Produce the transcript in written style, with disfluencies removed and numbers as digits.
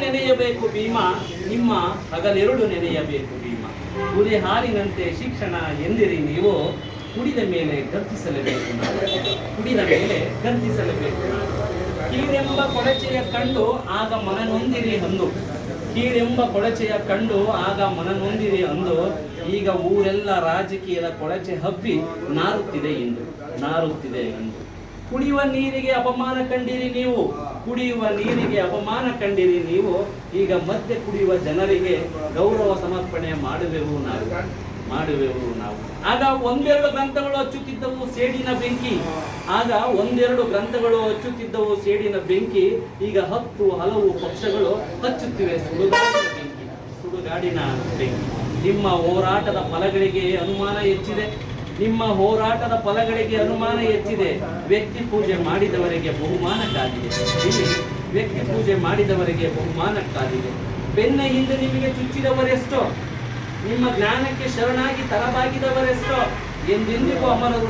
ನೆನೆಯಬೇಕು ಭೀಮ, ನಿಮ್ಮ ಹಗಲೆರಡು ನೆನೆಯಬೇಕು ಭೀಮ. ಹುಲಿ ಹಾಲಿನಂತೆ ಶಿಕ್ಷಣ ಎಂದಿರಿ ನೀವು, ಕುಡಿದ ಮೇಲೆ ಗರ್ಜಿಸಲೇಬೇಕು ನಾವು, ಕುಡಿದ ಮೇಲೆ ಗರ್ಜಿಸಲೇಬೇಕು ನಾವು. ಕೀಳೆಂಬ ಕೊಳಚೆಯ ಕಂಡು ಆಗ ಮನನೊಂದಿರಿ ಅಂದು, ಕೀಳೆಂಬ ಕೊಳಚೆಯ ಕಂಡು ಆಗ ಮನನೊಂದಿರಿ ಅಂದು. ಈಗ ಊರೆಲ್ಲ ರಾಜಕೀಯದ ಕೊಳಚೆ ಹಬ್ಬಿ ನಾರುತ್ತಿದೆ ಇಂದು, ನಾರುತ್ತಿದೆ ಎಂದು. ಕುಡಿಯುವ ನೀರಿಗೆ ಅಪಮಾನ ಕಂಡಿರಿ ನೀವು, ಕುಡಿಯುವ ನೀರಿಗೆ ಅಪಮಾನ ಕಂಡಿರಿ ನೀವು. ಈಗ ಮತ್ತೆ ಕುಡಿಯುವ ಜನರಿಗೆ ಗೌರವ ಸಮರ್ಪಣೆ ಮಾಡುವೆವು ನಾವು, ಮಾಡುವೆವು ನಾವು. ಆಗ ಒಂದೆರಡು ಗ್ರಂಥಗಳು ಹಚ್ಚುತ್ತಿದ್ದವು ಸೇಡಿನ ಬೆಂಕಿ, ಆಗ ಒಂದೆರಡು ಗ್ರಂಥಗಳು ಹಚ್ಚುತ್ತಿದ್ದವು ಸೇಡಿನ ಬೆಂಕಿ. ಈಗ 10 ಹಲವು ಪಕ್ಷಗಳು ಹಚ್ಚುತ್ತಿವೆ ಸುಡುಗಾಡಿನ ಬೆಂಕಿ, ಸುಡುಗಾಡಿನ ಬೆಂಕಿ. ನಿಮ್ಮ ಹೋರಾಟದ ಫಲಗಳಿಗೆ ಅನುಮಾನ ಹೆಚ್ಚಿದೆ, ನಿಮ್ಮ ಹೋರಾಟದ ಫಲಗಳಿಗೆ ಅನುಮಾನ ಹೆಚ್ಚಿದೆ. ವ್ಯಕ್ತಿ ಪೂಜೆ ಮಾಡಿದವರಿಗೆ ಬಹುಮಾನಕ್ಕಾಗಿದೆ, ಇಲ್ಲಿ ವ್ಯಕ್ತಿ ಪೂಜೆ ಮಾಡಿದವರಿಗೆ ಬಹುಮಾನಕ್ಕಾಗಿದೆ. ಬೆನ್ನ ಹಿಂದೆ ನಿಮಗೆ ಚುಚ್ಚಿದವರೆಷ್ಟೋ, ನಿಮ್ಮ ಜ್ಞಾನಕ್ಕೆ ಶರಣಾಗಿ ತರಬಾಗಿದವರೆಷ್ಟೋ. ಎಂದೆಂದಿಗೂ ಅಮರರು